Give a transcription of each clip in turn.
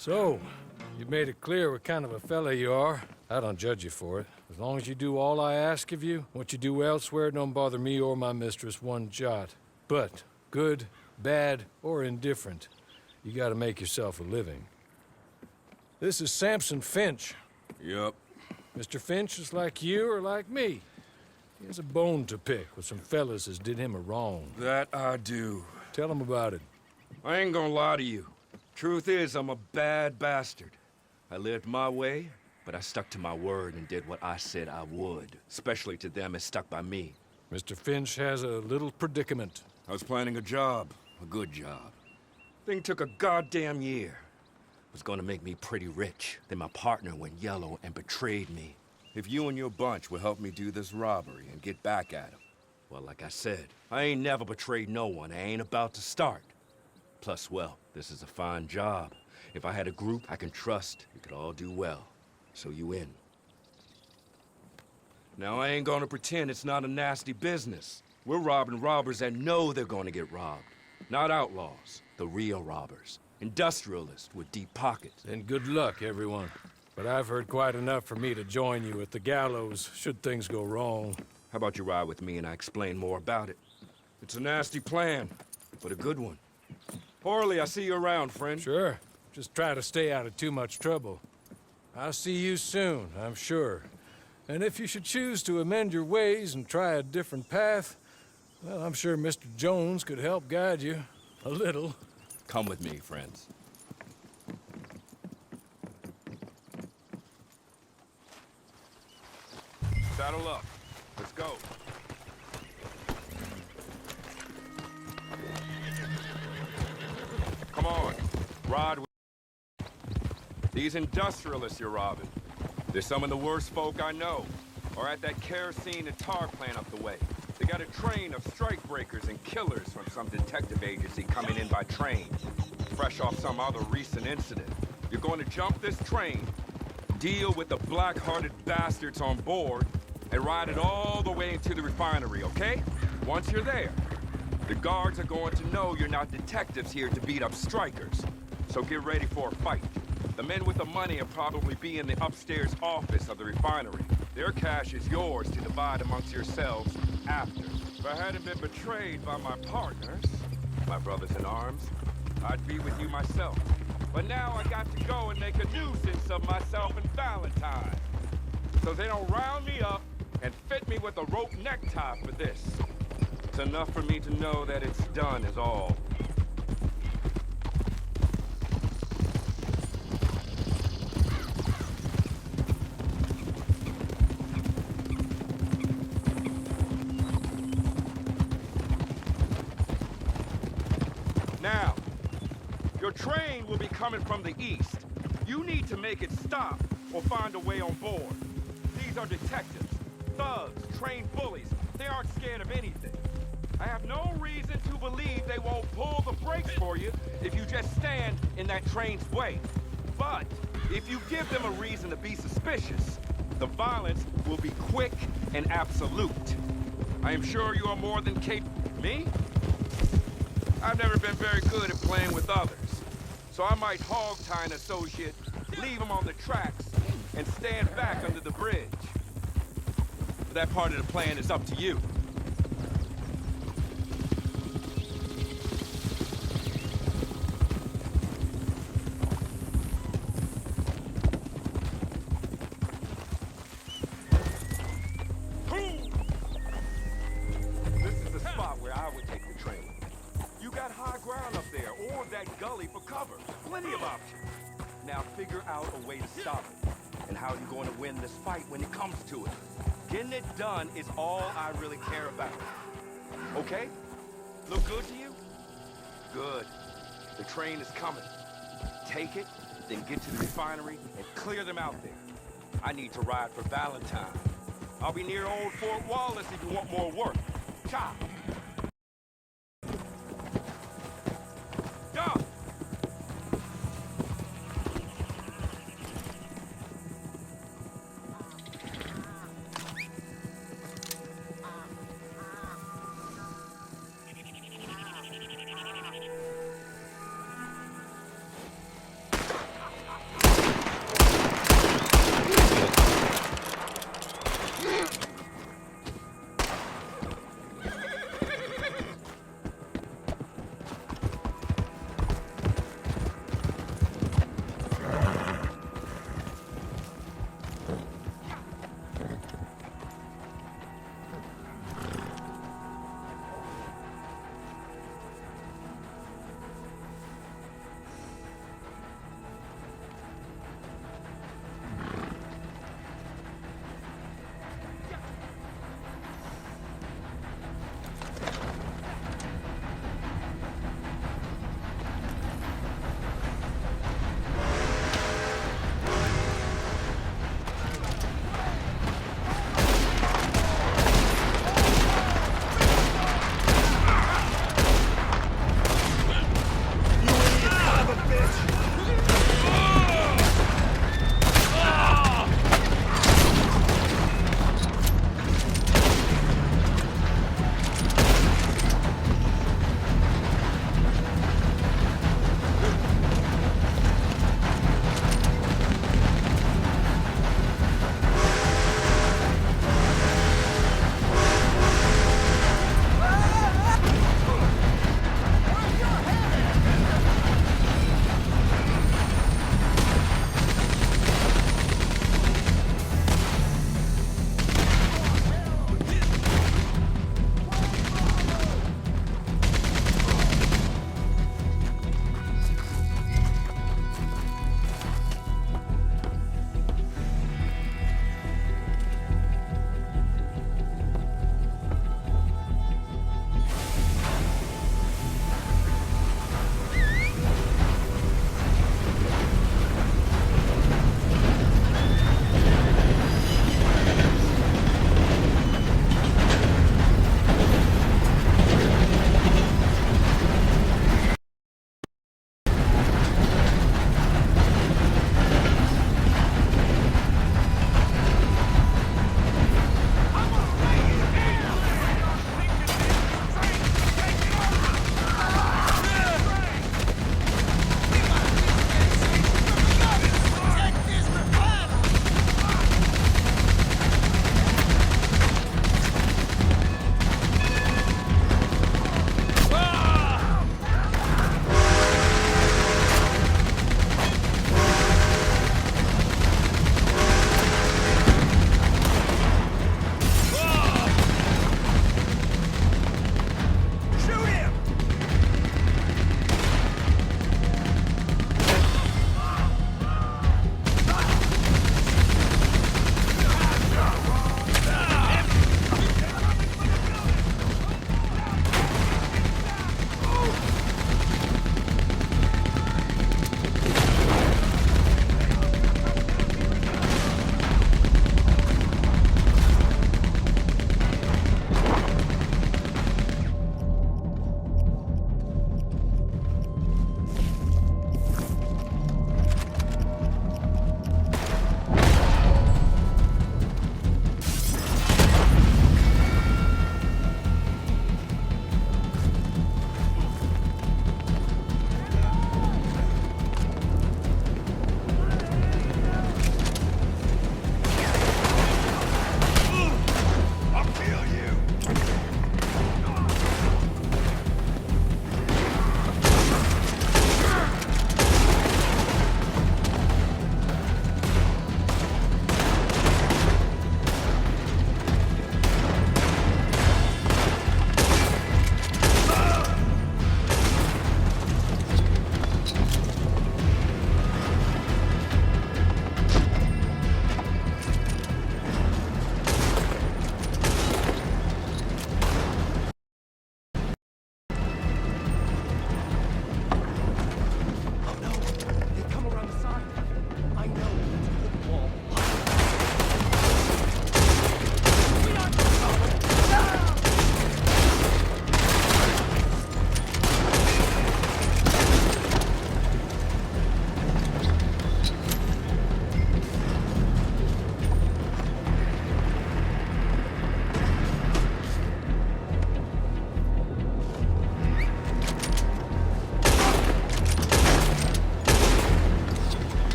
So, you've made it clear what kind of a fella you are. I don't judge you for it. As long as you do all I ask of you, what you do elsewhere don't bother me or my mistress one jot. But, good, bad, or indifferent, you gotta make yourself a living. This is Samson Finch. Yup. Mr. Finch is like you or like me. He has a bone to pick with some fellas as did him a wrong. That I do. Tell him about it. I ain't gonna lie to you. Truth is, I'm a bad bastard. I lived my way, but I stuck to my word and did what I said I would. Especially to them as stuck by me. Mr. Finch has a little predicament. I was planning a job. A good job. Thing took a goddamn year. Was gonna make me pretty rich. Then my partner went yellow and betrayed me. If you and your bunch will help me do this robbery and get back at him, well, like I said, I ain't never betrayed no one. I ain't about to start. Plus, well, this is a fine job. If I had a group I can trust, we could all do well. So you in. Now, I ain't gonna pretend it's not a nasty business. We're robbing robbers that know they're gonna get robbed. Not outlaws, the real robbers. Industrialists with deep pockets. Then good luck, everyone. But I've heard quite enough for me to join you at the gallows, should things go wrong. How about you ride with me and I explain more about it? It's a nasty plan, but a good one. Orley, I see you around, friend. Sure. Just try to stay out of too much trouble. I'll see you soon, I'm sure. And if you should choose to amend your ways and try a different path, well, I'm sure Mr. Jones could help guide you. A little. Come with me, friends. Saddle up. Let's go. Come on. Ride with... These industrialists you're robbing. They're some of the worst folk I know. Or at that kerosene and tar plant up the way. They got a train of strikebreakers and killers from some detective agency coming in by train. Fresh off some other recent incident. You're going to jump this train, deal with the black-hearted bastards on board, and ride it all the way into the refinery, okay? Once you're there, the guards are going to know you're not detectives here to beat up strikers. So get ready for a fight. The men with the money will probably be in the upstairs office of the refinery. Their cash is yours to divide amongst yourselves after. If I hadn't been betrayed by my partners, my brothers in arms, I'd be with you myself. But now I got to go and make a nuisance of myself and Valentine. So they don't round me up and fit me with a rope necktie for this. It's enough for me to know that it's done is all. Now, your train will be coming from the east. You need to make it stop or find a way on board. These are detectives, thugs, trained bullies. They aren't scared of anything. I have no reason to believe they won't pull the brakes for you if you just stand in that train's way. But if you give them a reason to be suspicious, the violence will be quick and absolute. I am sure you are more than capable. Me? I've never been very good at playing with others, so I might hog-tie an associate, leave him on the tracks, and stand back under the bridge. But that part of the plan is up to you. This is the spot where I would take the train. You got high ground up there, or that gully for cover. Plenty of options. Now figure out a way to stop it, and how you're going to win this fight when it comes to it. Getting it done is all I really care about. Okay? Look good to you? Good. The train is coming. Take it, then get to the refinery and clear them out there. I need to ride for Valentine. I'll be near old Fort Wallace if you want more work. Chop! Go!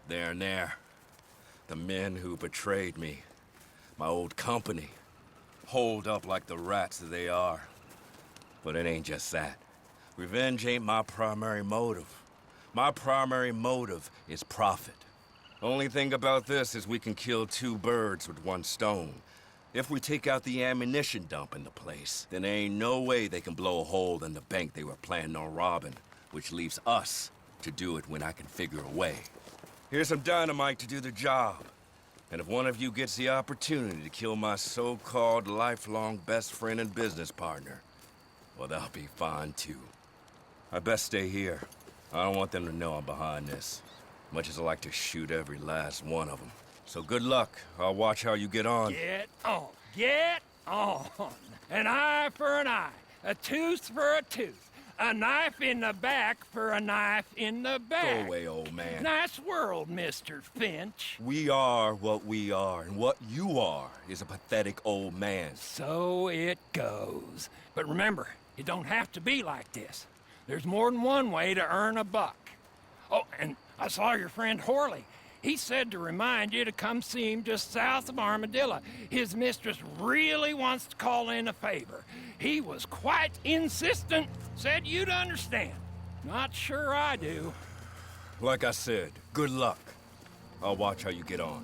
There and there. The men who betrayed me. My old company. Holed up like the rats that they are. But it ain't just that. Revenge ain't my primary motive. My primary motive is profit. Only thing about this is we can kill two birds with one stone. If we take out the ammunition dump in the place, then there ain't no way they can blow a hole in the bank they were planning on robbing, which leaves us to do it when I can figure a way. Here's some dynamite to do the job. And if one of you gets the opportunity to kill my so-called lifelong best friend and business partner, well, that'll be fine too. I best stay here. I don't want them to know I'm behind this, much as I like to shoot every last one of them. So good luck. I'll watch how you get on. Get on. Get on. An eye for an eye. A tooth for a tooth. A knife in the back for a knife in the back. Go away, old man. Nice world, Mr. Finch. We are what we are, and what you are is a pathetic old man. So it goes. But remember, it don't have to be like this. There's more than one way to earn a buck. Oh, and I saw your friend Horley. He said to remind you to come see him just south of Armadillo. His mistress really wants to call in a favor. He was quite insistent, said you'd understand. Not sure I do. Like I said, good luck. I'll watch how you get on.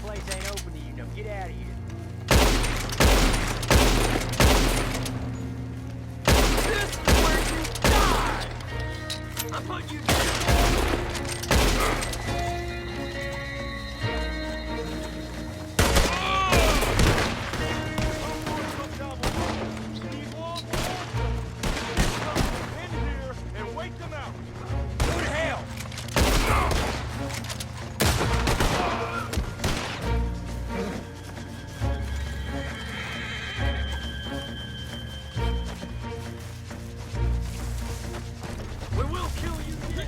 Place ain't open to you, now get out of here. This is where you die! I put you Go to hell! We will kill you yet!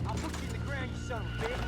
I'll put you in the ground, you son of a bitch.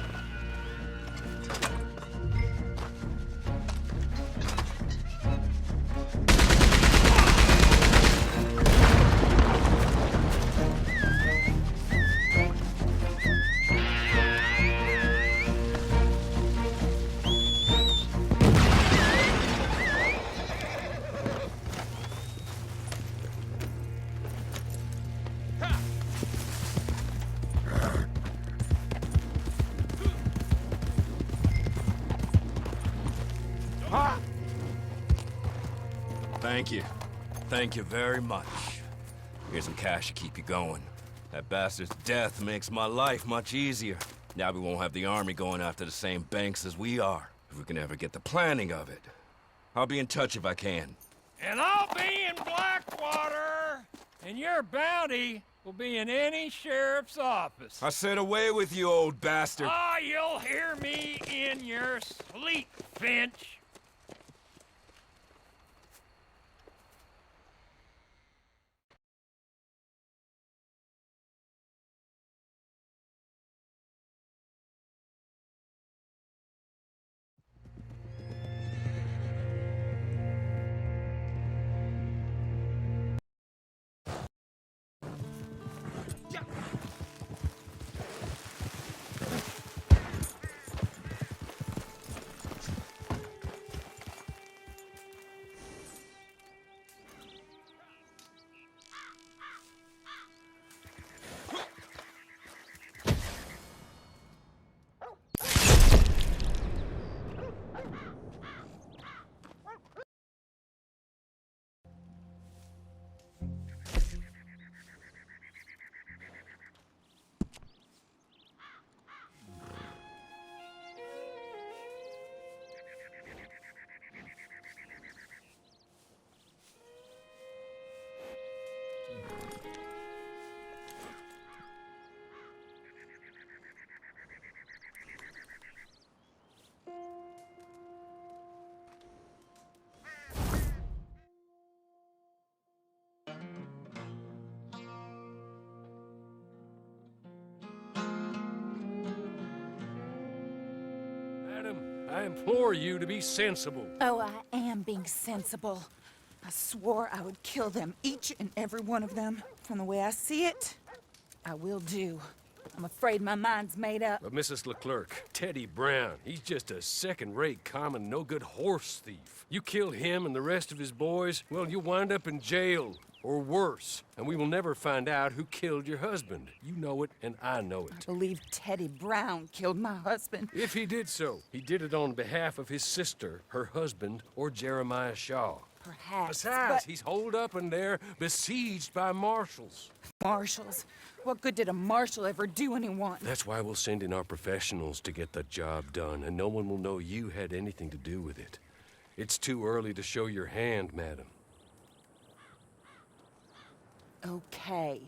Thank you. Thank you very much. Here's some cash to keep you going. That bastard's death makes my life much easier. Now we won't have the army going after the same banks as we are, if we can ever get the planning of it. I'll be in touch if I can. And I'll be in Blackwater, and your bounty will be in any sheriff's office. I said away with you, old bastard. Ah, you'll hear me in your sleep, Finch. Madam, I implore you to be sensible. Oh, I am being sensible. I swore I would kill them, each and every one of them. From the way I see it, I will do. I'm afraid my mind's made up. But Mrs. Leclerc, Teddy Brown, he's just a second-rate, common, no-good horse thief. You kill him and the rest of his boys, well, you'll wind up in jail, or worse. And we will never find out who killed your husband. You know it, and I know I it. believe Teddy Brown killed my husband. If he did so, he did it on behalf of his sister, her husband, or Jeremiah Shaw. Perhaps, Besides, but he's holed up in there, besieged by marshals. marshals. What good did a marshal ever do anyone? That's why we'll send in our professionals to get the job done, and no one will know you had anything to do with it. It's too early to show your hand, madam. Okay.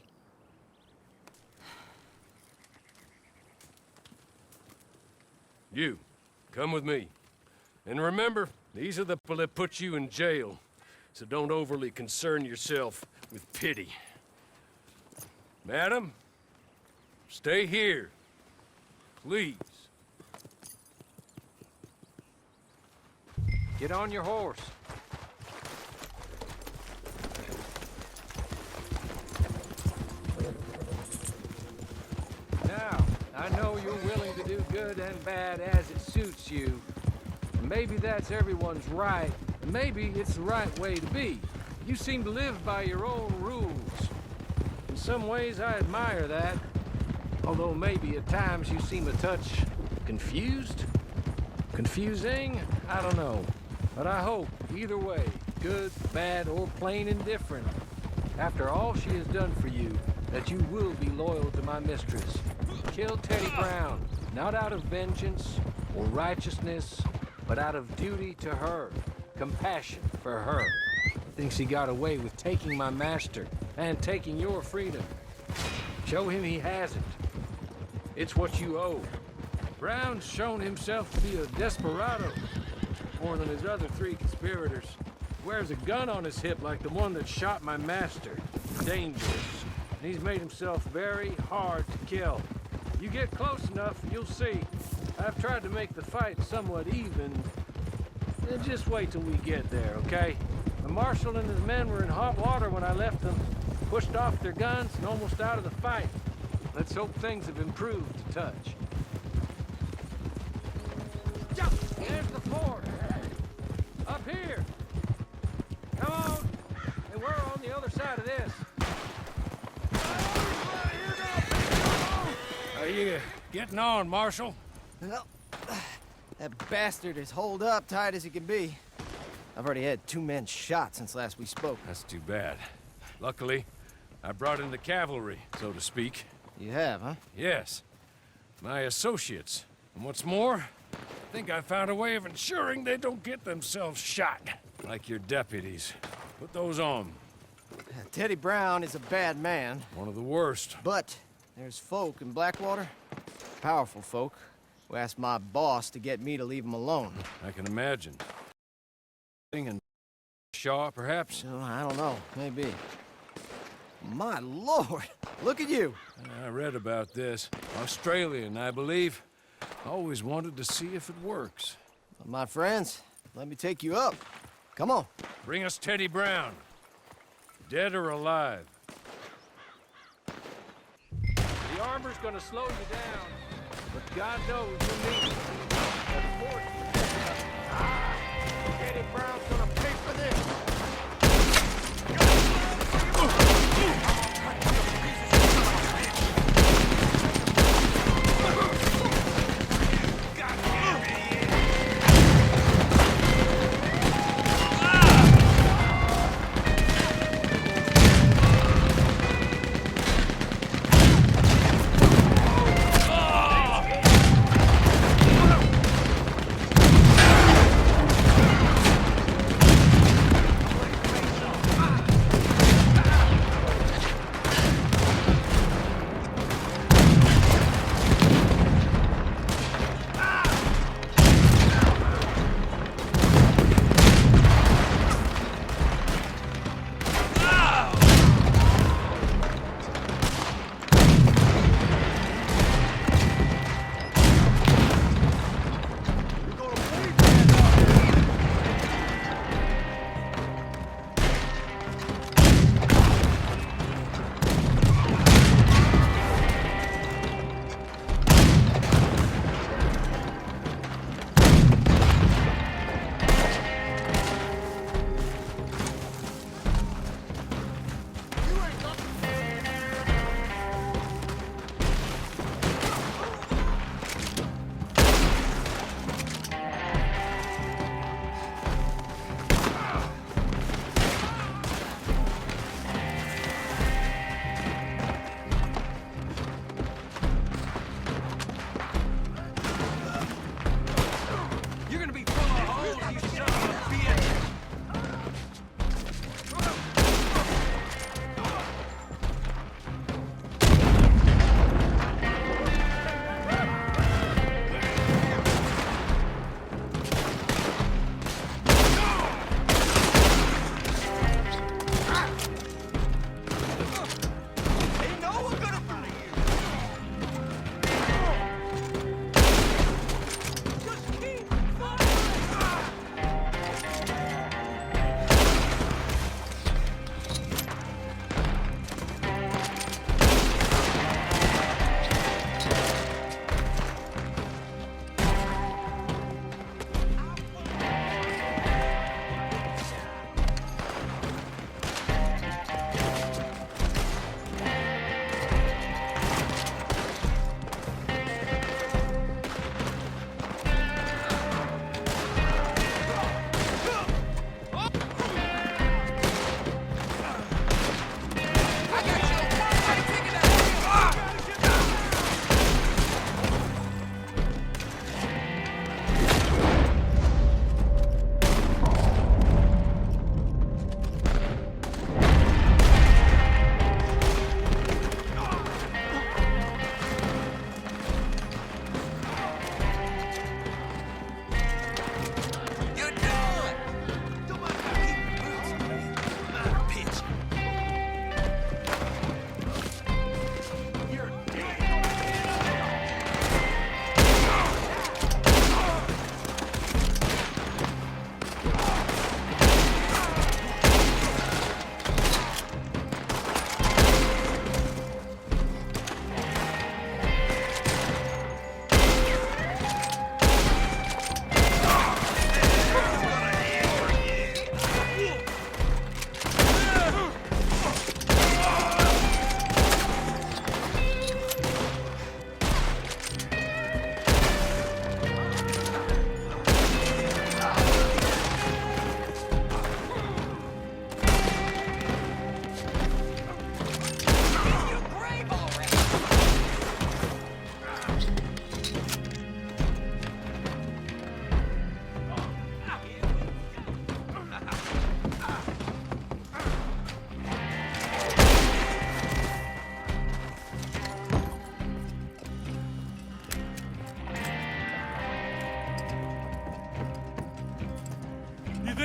You, come with me. And remember, these are the people that put you in jail, so don't overly concern yourself with pity. Madam, stay here, please. Get on your horse. Now, I know you're willing to do good and bad as it suits you. Maybe that's everyone's right, and maybe it's the right way to be. You seem to live by your own rules. In some ways, I admire that. Although maybe at times you seem a touch confused? Confusing? I don't know. But I hope, either way, good, bad, or plain indifferent, after all she has done for you, that you will be loyal to my mistress. Kill Teddy Brown, not out of vengeance or righteousness, but out of duty to her, compassion for her. Thinks he got away with taking my master and taking your freedom. Show him he hasn't. It's what you owe. Brown's shown himself to be a desperado, more than his other three conspirators. Wears a gun on his hip like the one that shot my master. Dangerous. And he's made himself very hard to kill. You get close enough, you'll see. I've tried to make the fight somewhat even. Just wait till we get there, okay? The marshal and his men were in hot water when I left them. Pushed off their guns and almost out of the fight. Let's hope things have improved a touch. There's the fort. Up here. Come on. And we're on the other side of this. Are you getting on, Marshal? Well, that bastard is holed up tight as he can be. I've already had 2 men shot since last we spoke. That's too bad. Luckily, I brought in the cavalry, so to speak. You have, huh? Yes. My associates. And what's more, I think I found a way of ensuring they don't get themselves shot. Like your deputies. Put those on. Teddy Brown is a bad man, One of the worst. but there's folk in Blackwater, powerful folk, who asked my boss to get me to leave him alone. I can imagine. And Shaw, perhaps? So, I don't know, maybe. My lord, look at you. I read about this. Australian, I believe. Always wanted to see if it works. My friends, let me take you up. Come on. Bring us Teddy Brown. Dead or alive. The armor's gonna slow you down, but God knows you need it. The fort. Teddy Brown's gonna pay for this.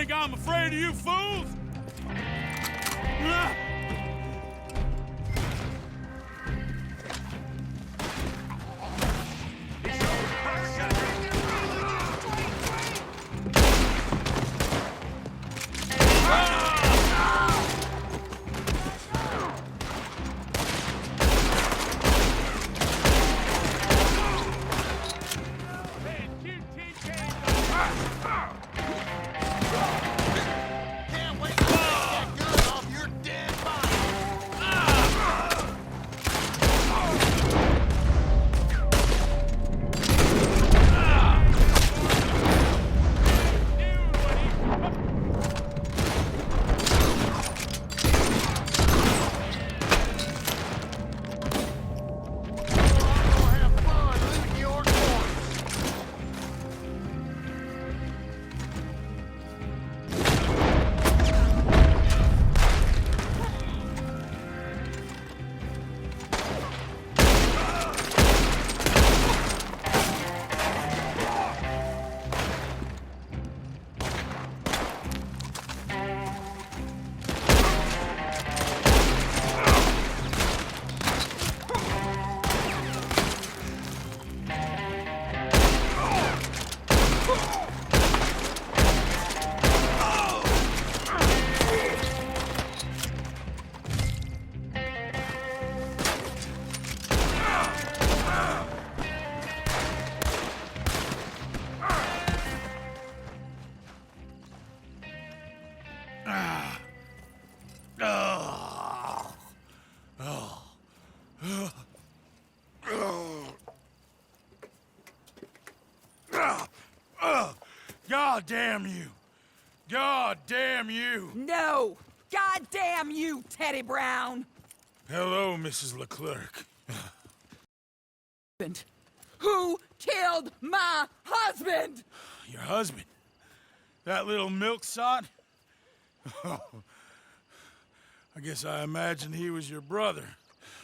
think I'm afraid of you fools? Ah! God damn you! God damn you! No! God damn you, Teddy Brown! Hello, Mrs. Leclerc. Who killed my husband? Your husband? That little milksot? Oh, I guess I imagined he was your brother.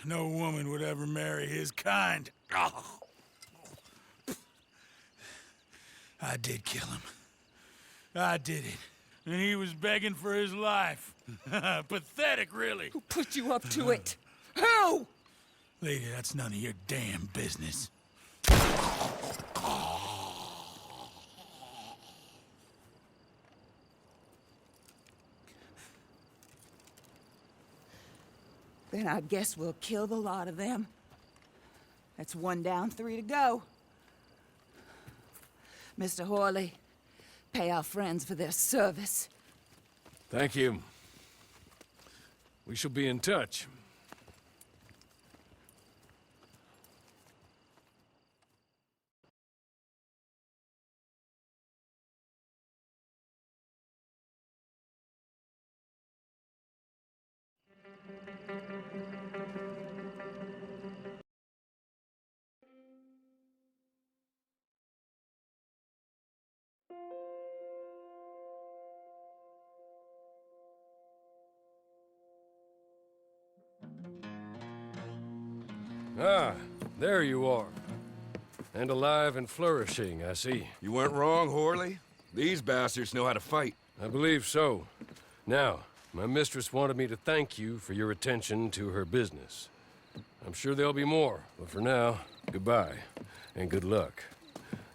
No woman would ever marry his kind. Oh. I did kill him. I did it. And he was begging for his life. Pathetic, really. Who put you up to it? Who? Lady, that's none of your damn business. Then I guess we'll kill the lot of them. That's 1 down, 3 to go. Mr. Horley, pay our friends for their service. Thank you. We shall be in touch. Ah, there you are. And alive and flourishing, I see. You weren't wrong, Horley. These bastards know how to fight. I believe so. Now, my mistress wanted me to thank you for your attention to her business. I'm sure there'll be more, but for now, goodbye, and good luck.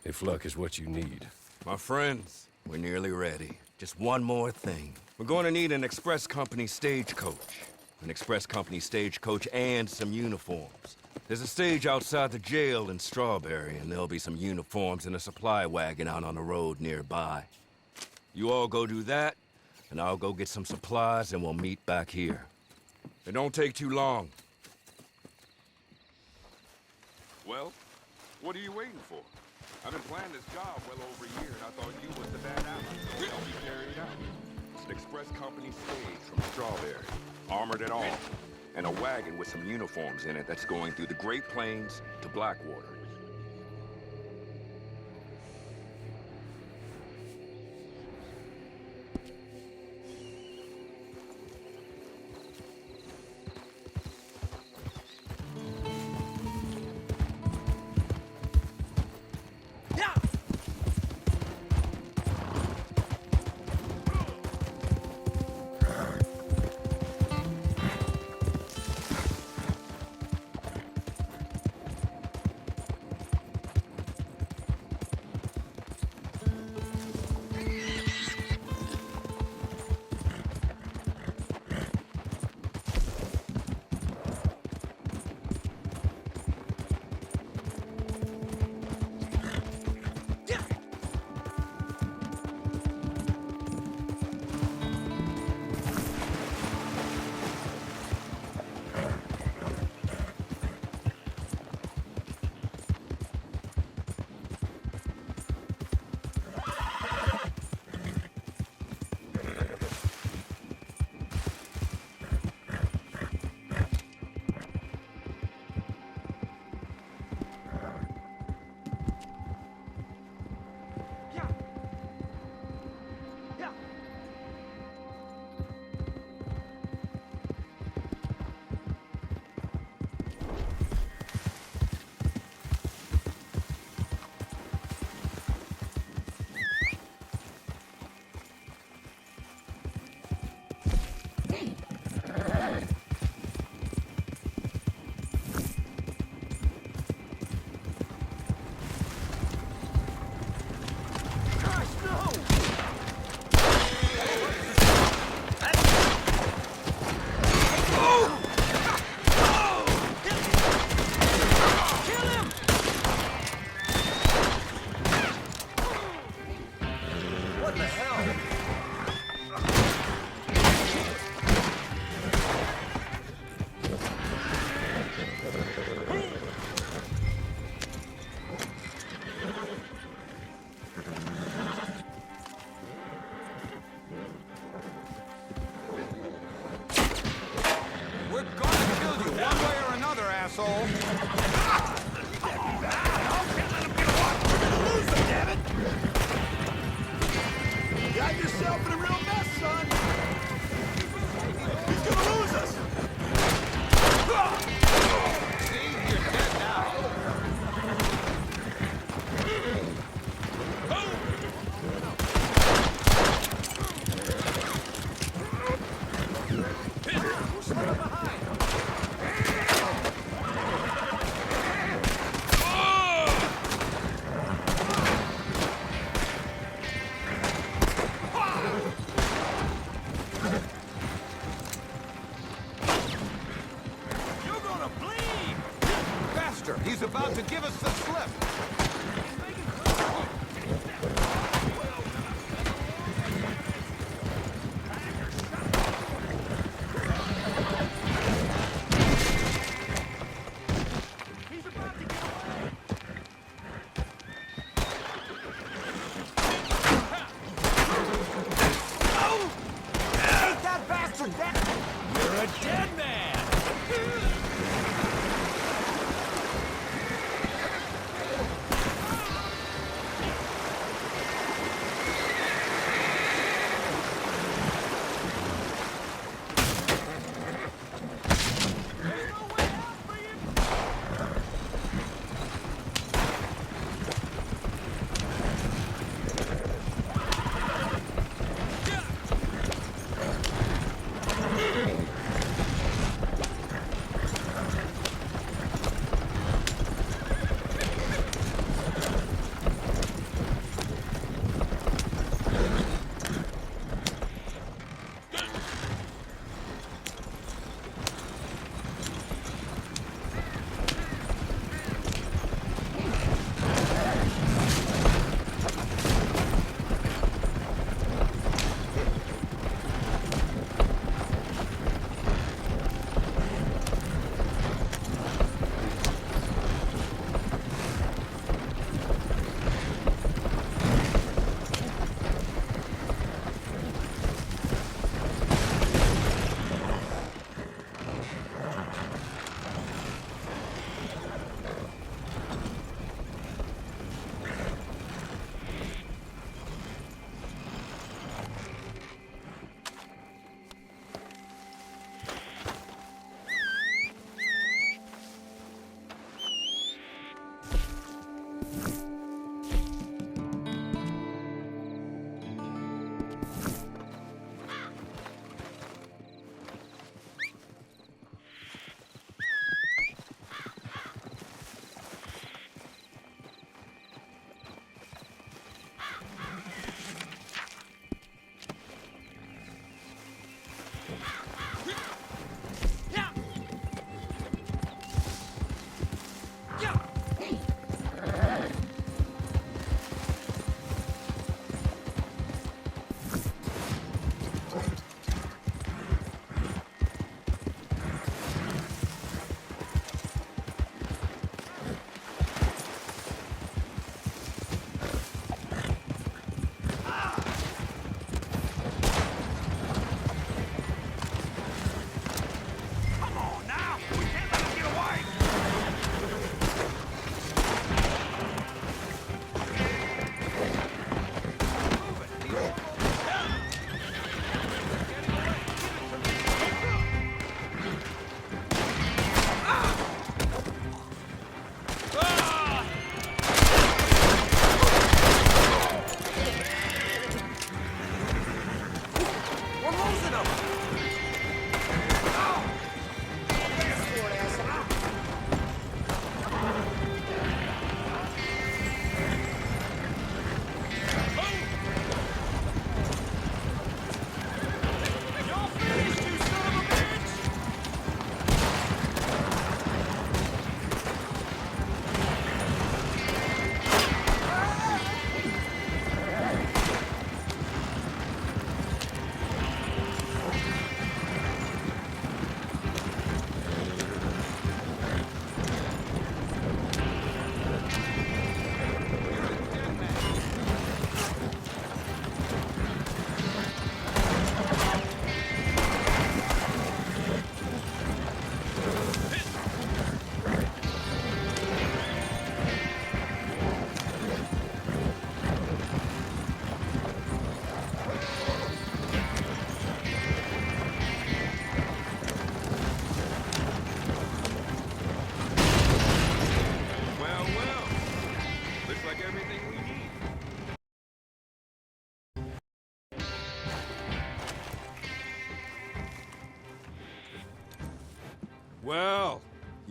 If luck is what you need. My friends, we're nearly ready. Just one more thing. We're going to need an express company stagecoach. An express company stagecoach and some uniforms. There's a stage outside the jail in Strawberry, and there'll be some uniforms and a supply wagon out on the road nearby. You all go do that, and I'll go get some supplies, and we'll meet back here. It don't take too long. Well, what are you waiting for? I've been planning this job well over a year, and I thought you was the bad apple. Help me carry it out. It's an express company stage from Strawberry, armored and all, and a wagon with some uniforms in it that's going through the Great Plains to Blackwater. asshole. Got yourself in a real mess, son! He's gonna lose us! See, you're dead now. Who's slipping behind? You're gonna bleed! Faster! He's about to give us the slip! That bastard back! You're a dead man!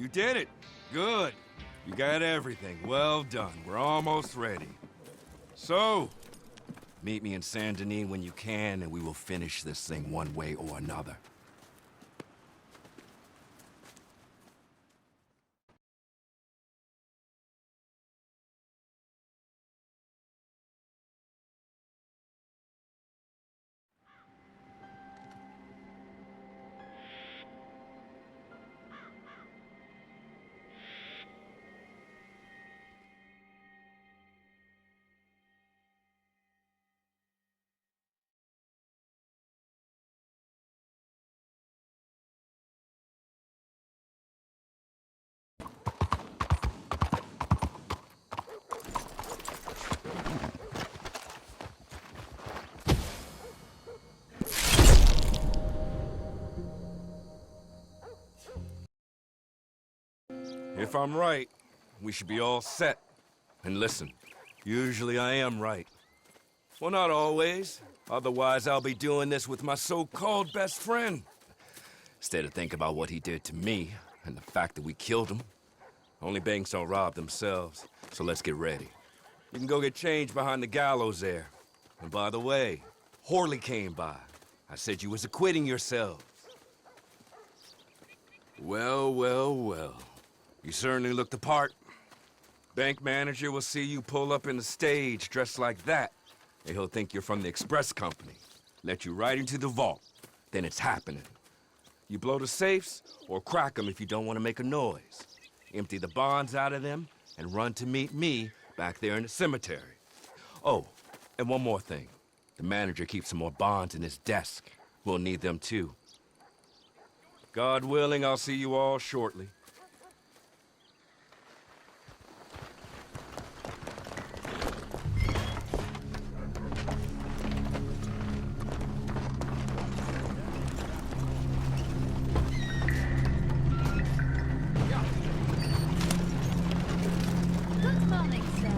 You did it. Good. You got everything. Well done. We're almost ready. So, meet me in Saint Denis when you can, and we will finish this thing one way or another. If I'm right, we should be all set. And listen, usually I am right. Well, not always. Otherwise, I'll be doing this with my so-called best friend. Instead of thinking about what he did to me and the fact that we killed him. Only banks don't rob themselves, so let's get ready. You can go get changed behind the gallows there. And by the way, Horley came by. I said you was acquitting yourselves. Well, well, well. You certainly look the part. Bank manager will see you pull up in the stage dressed like that, and he'll think you're from the express company. Let you right into the vault. Then it's happening. You blow the safes, or crack them if you don't want to make a noise. Empty the bonds out of them, and run to meet me back there in the cemetery. Oh, and one more thing. The manager keeps some more bonds in his desk. We'll need them too. God willing, I'll see you all shortly. Good morning, sir.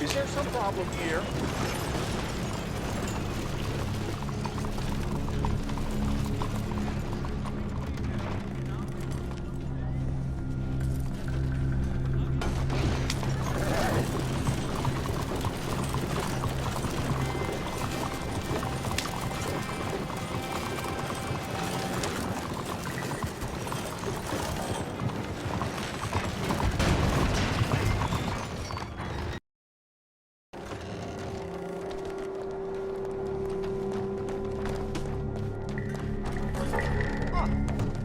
Is there some problem here?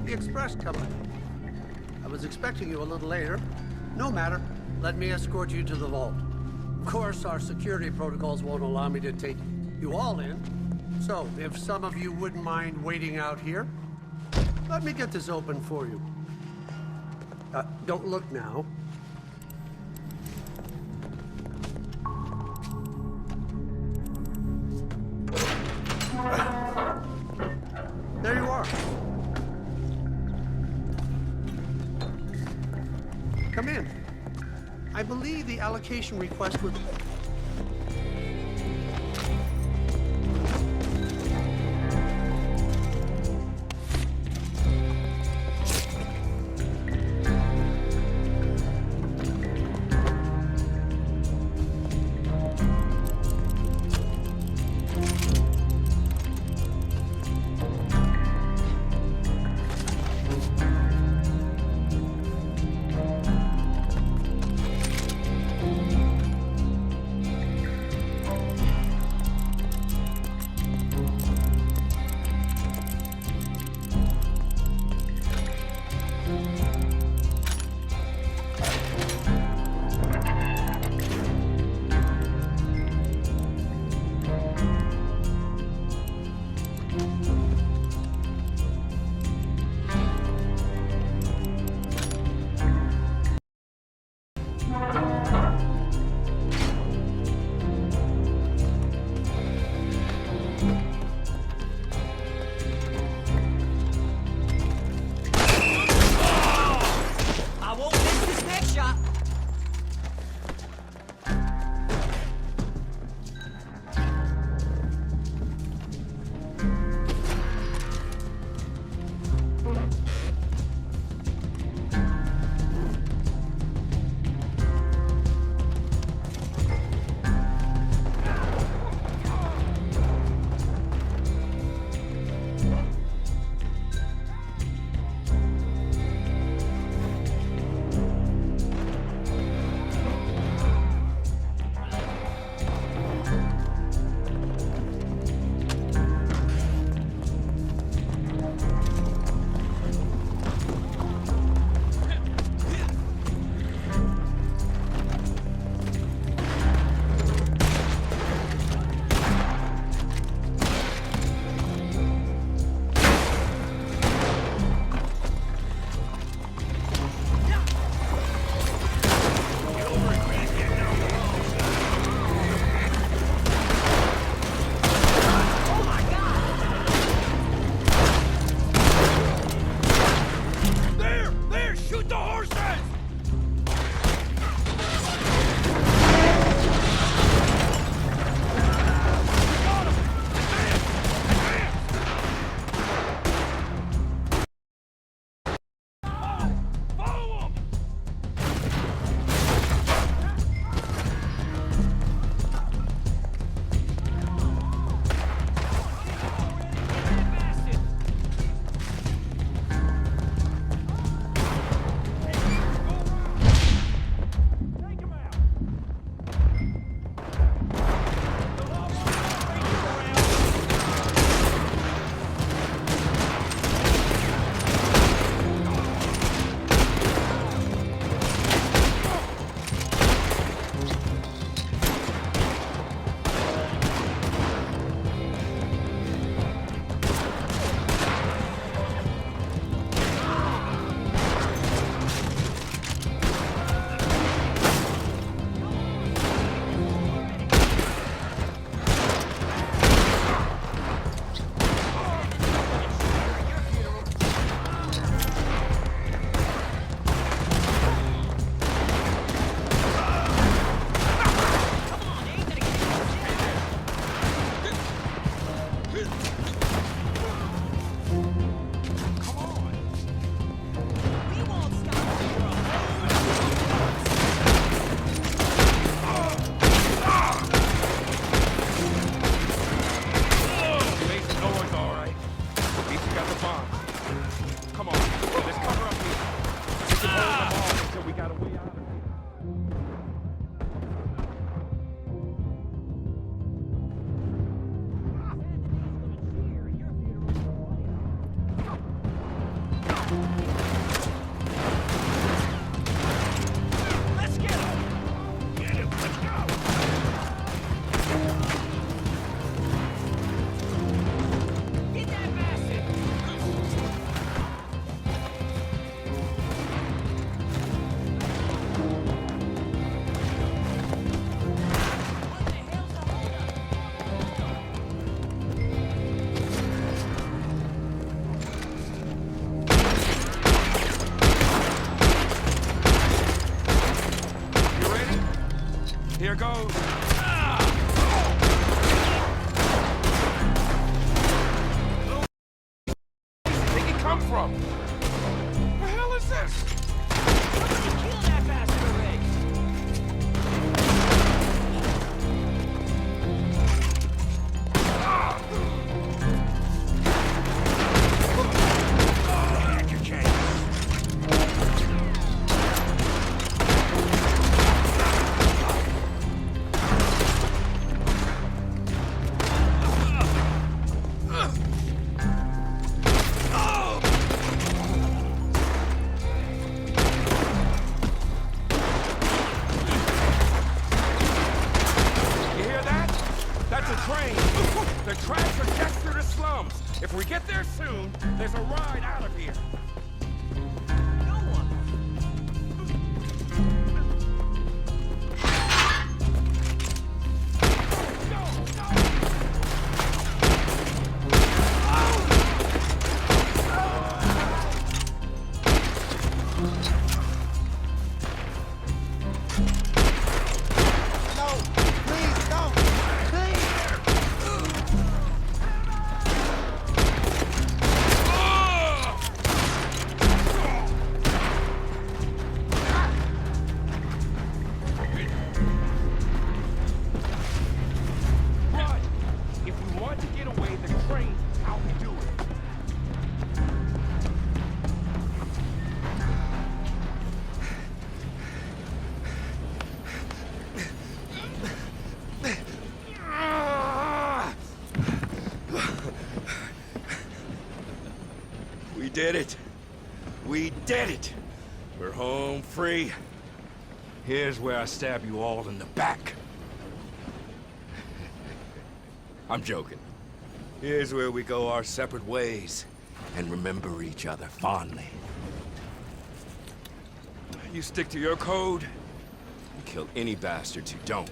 The express company. I was expecting you a little later. No matter. Let me escort you to the vault. Of course, our security protocols won't allow me to take you all in, So, if some of you wouldn't mind waiting out here, let me get this open for you. Don't look now. There you are. Come in. I believe the allocation request was... goes. Where did he come from? The hell is this? Kill that bastard already! Had your chance. You hear that? That's a train. The tracks are just through the slums. If we get there soon, there's a ride out of here. Run! If we want to get away, the train's how we do it. We did it. We did it. We're home free. Here's where I stab you all in the back. I'm joking. Here's where we go our separate ways and remember each other fondly. You stick to your code, and kill any bastards who don't.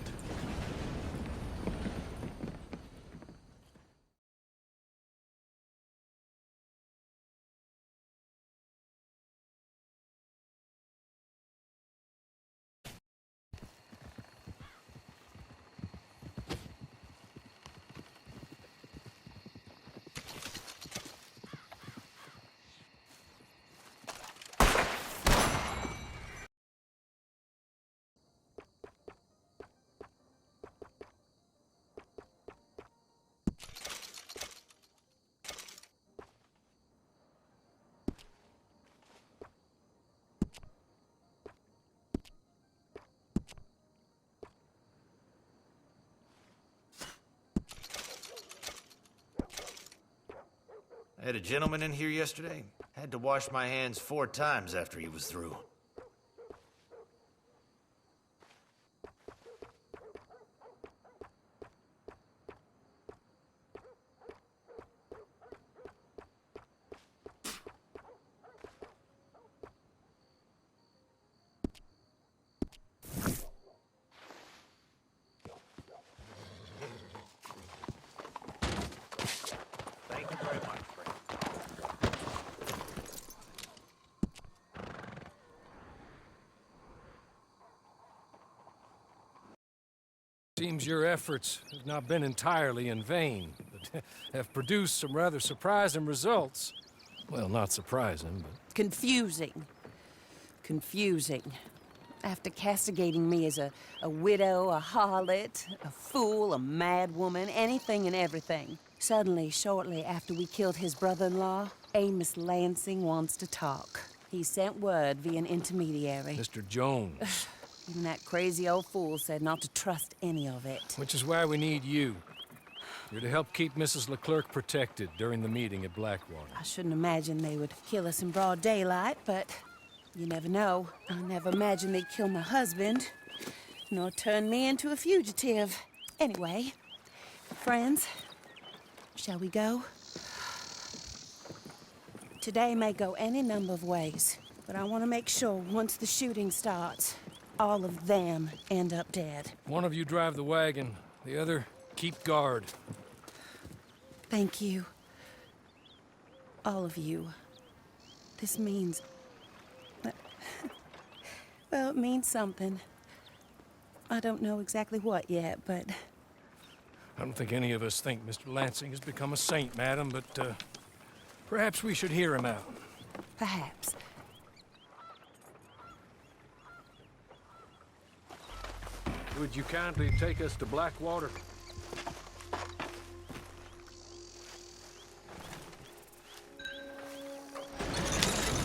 I had a gentleman in here yesterday. Had to wash my hands 4 times after he was through. Thank you very much, Brit. Seems your efforts have not been entirely in vain, but have produced some rather surprising results. Well, not surprising, but... Confusing. Confusing. After castigating me as a widow, a harlot, a fool, a mad woman, anything and everything. Suddenly, shortly after we killed his brother-in-law, Amos Lansing wants to talk. He sent word via an intermediary. Mr. Jones. Even that crazy old fool said not to trust any of it. Which is why we need you. You're to help keep Mrs. Leclerc protected during the meeting at Blackwater. I shouldn't imagine they would kill us in broad daylight, but you never know. I never imagined they'd kill my husband, nor turn me into a fugitive. Anyway, friends, shall we go? Today may go any number of ways, but I want to make sure once the shooting starts, all of them end up dead. One of you drive the wagon, the other keep guard. Thank you. All of you. This means... well, it means something. I don't know exactly what yet, but... I don't think any of us think Mr. Lansing has become a saint, madam, but perhaps we should hear him out. Perhaps. Would you kindly take us to Blackwater?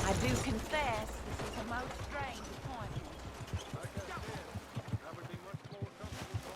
I do confess, this is a most strange appointment. That would be much more comfortable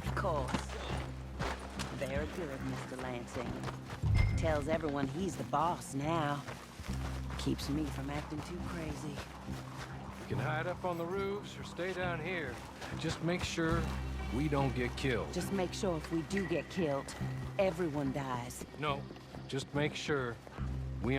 Of course. Very good, Mr. Lansing. Tells everyone he's the boss now. Keeps me from acting too crazy. You can hide up on the roofs or stay down here. Just make sure we don't get killed. Just make sure if we do get killed, everyone dies. No, just make sure we...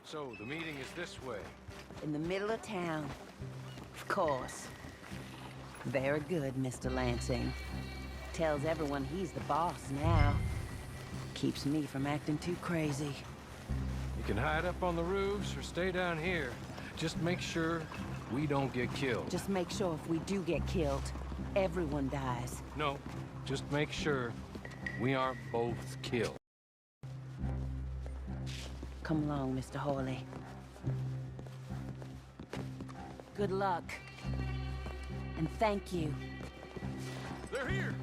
So, the meeting is this way. In the middle of town. Of course. Very good, Mr. Lansing. Tells everyone he's the boss now. Keeps me from acting too crazy. You can hide up on the roofs or stay down here. Just make sure we don't get killed. Just make sure if we do get killed, everyone dies. No, just make sure we aren't both killed. Come along, Mr. Hawley. Good luck. And thank you. They're here!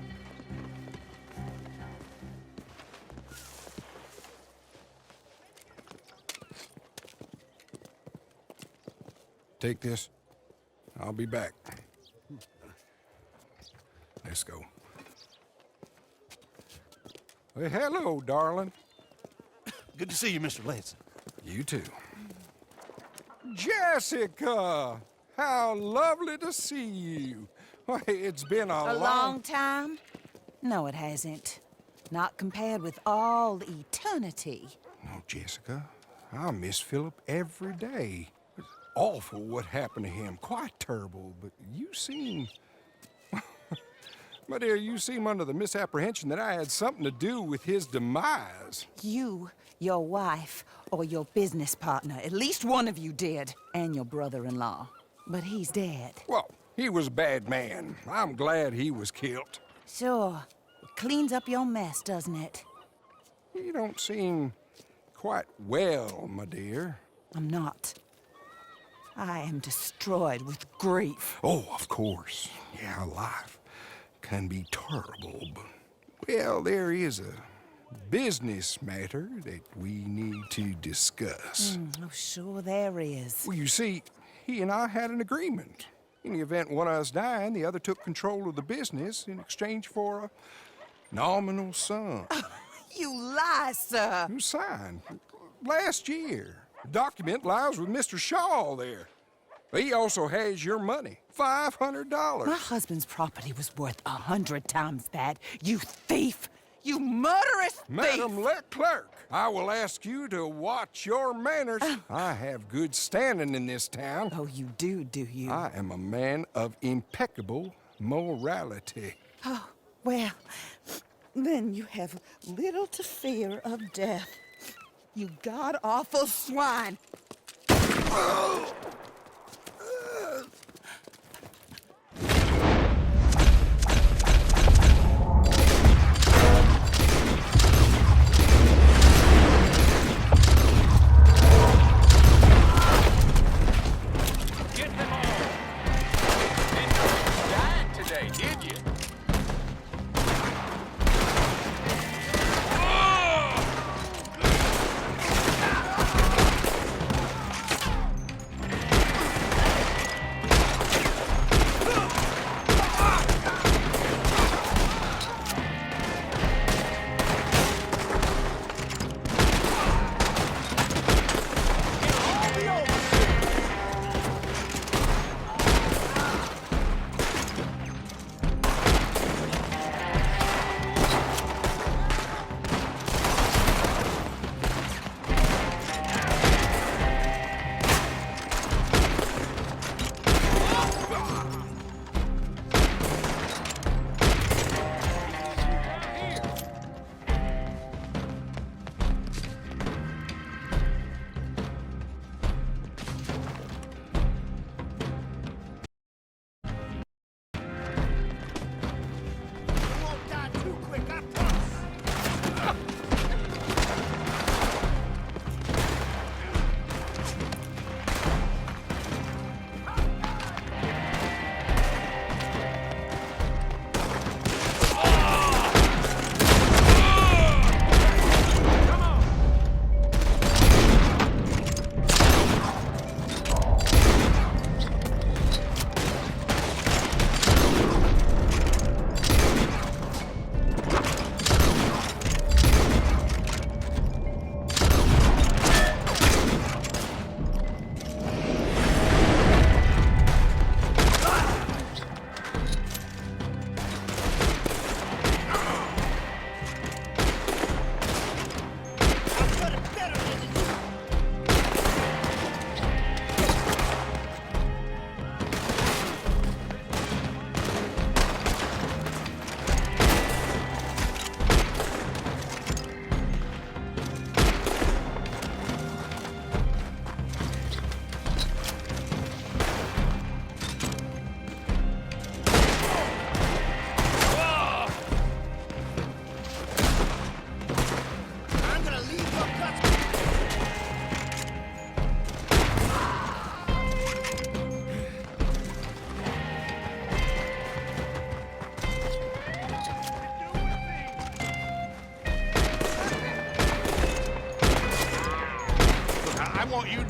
Take this. I'll be back. Let's go. Well, hello, darling. Good to see you, Mr. Lansing. You too. Jessica! How lovely to see you. Why, it's been A long time? No, it hasn't. Not compared with all eternity. No, Jessica. I miss Philip every day. It's awful what happened to him. Quite terrible, but you seem... My dear, you seem under the misapprehension that I had something to do with his demise. You, your wife, or your business partner, at least one of you did, and your brother-in-law. But he's dead. Well, he was a bad man. I'm glad he was killed. Sure. It cleans up your mess, doesn't it? You don't seem quite well, my dear. I'm not. I am destroyed with grief. Oh, of course. Yeah, life can be terrible, but... Well, there is a business matter that we need to discuss. Oh, sure there is. Well, you see, he and I had an agreement. In the event one of us died, the other took control of the business in exchange for a nominal sum. You lie, sir. You signed last year. The document lies with Mr. Shaw there. He also has your money, $500. My husband's property was worth 100 times that. You thief! You murderous thief! Madam Leclerc, I will ask you to watch your manners. I have good standing in this town. Oh, you do you? I am a man of impeccable morality. Oh, well, Then you have little to fear of death. You god-awful swine!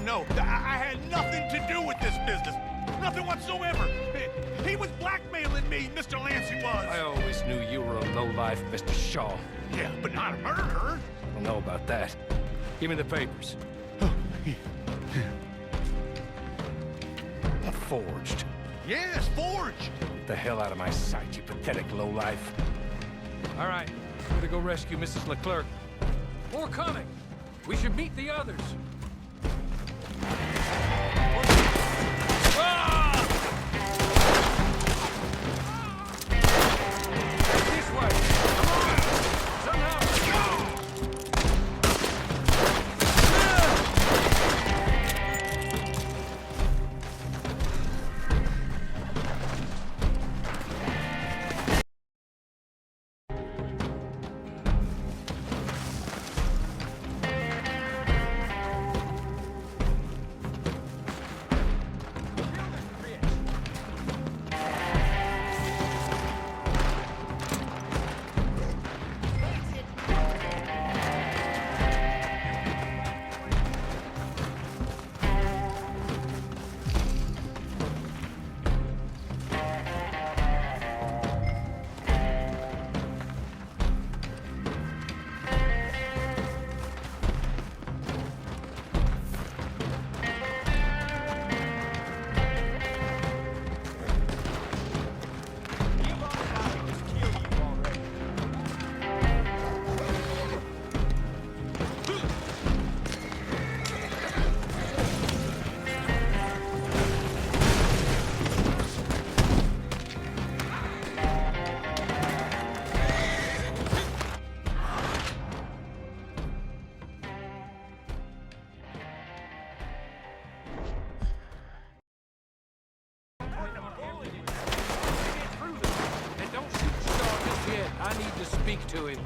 No, I had nothing to do with this business. Nothing whatsoever. He was blackmailing me, Mr. Lansing was. I always knew you were a lowlife, Mr. Shaw. Yeah, but not a murderer. I don't know about that. Give me the papers. Forged. Yes, forged. Get the hell out of my sight, you pathetic lowlife. All right, we're gonna go rescue Mrs. Leclerc. More coming. We should meet the others. I need to speak to him.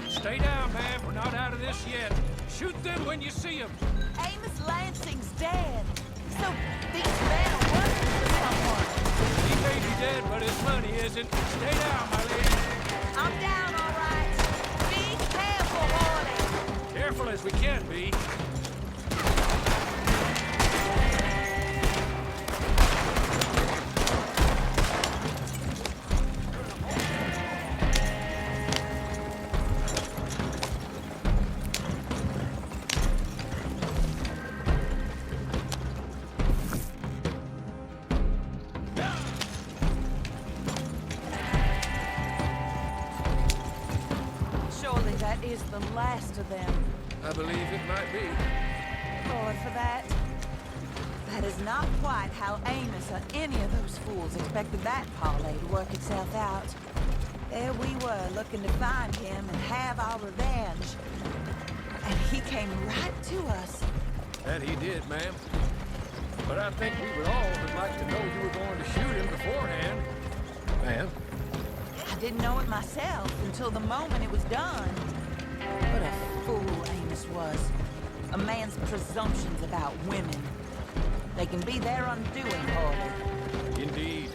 Stay down, ma'am. We're not out of this yet. Shoot them when you see them. Amos Lansing's dead. So these men are working for someone. He may be dead, but his money isn't. Stay down, my lady. I'm down, all right. Be careful, Horley. Careful as we can be. That is the last of them. I believe it might be. Lord for that. That is not quite how Amos or any of those fools expected that parlay to work itself out. There we were, looking to find him and have our revenge. And he came right to us. That he did, ma'am. But I think we would all would like to know you were going to shoot him beforehand. Ma'am? I didn't know it myself until the moment it was done. What a fool Amos was. A man's presumptions about women. They can be their undoing, Horley. Indeed.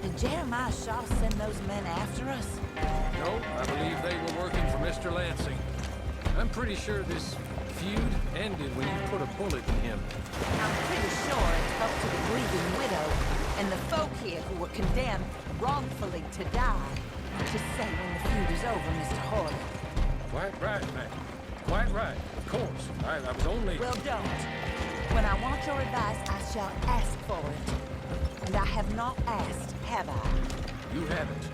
Did Jeremiah Shaw send those men after us? No, I believe they were working for Mr. Lansing. I'm pretty sure this feud ended when you put a bullet in him. I'm pretty sure it's up to the grieving widow and the folk here who were condemned wrongfully to die to say when the feud is over, Mr. Horley. Quite right, ma'am. Quite right. Of course. I was only... Well, don't. When I want your advice, I shall ask for it. And I have not asked, have I? You haven't.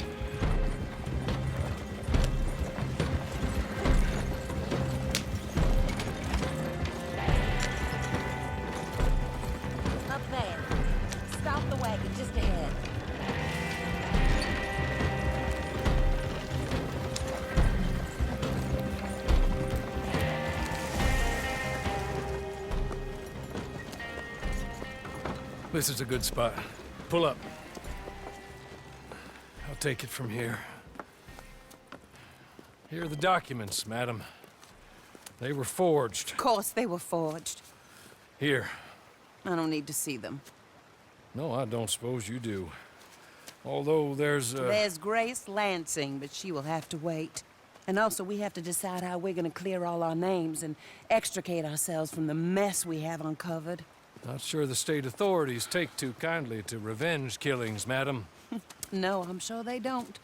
Up there. Stop the wagon just ahead. This is a good spot. Pull up. I'll take it from here. Here are the documents, madam. They were forged. Of course they were forged. Here. I don't need to see them. No, I don't suppose you do. Although there's There's Grace Lansing, but she will have to wait. And also, we have to decide how we're gonna clear all our names and extricate ourselves from the mess we have uncovered. Not sure the state authorities take too kindly to revenge killings, madam. No, I'm sure they don't.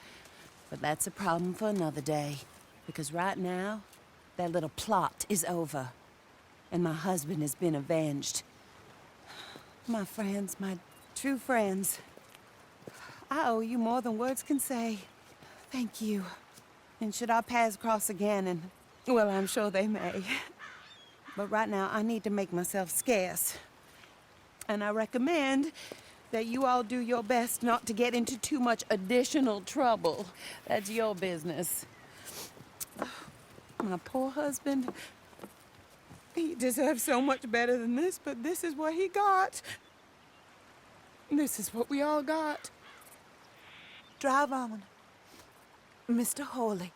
But that's a problem for another day. Because right now, that little plot is over. And my husband has been avenged. My friends, my true friends. I owe you more than words can say. Thank you. And should our paths cross again, and, well, I'm sure they may. But right now, I need to make myself scarce. And I recommend that you all do your best not to get into too much additional trouble. That's your business. My poor husband, he deserves so much better than this, but this is what he got. This is what we all got. Drive on, Mr. Hawley.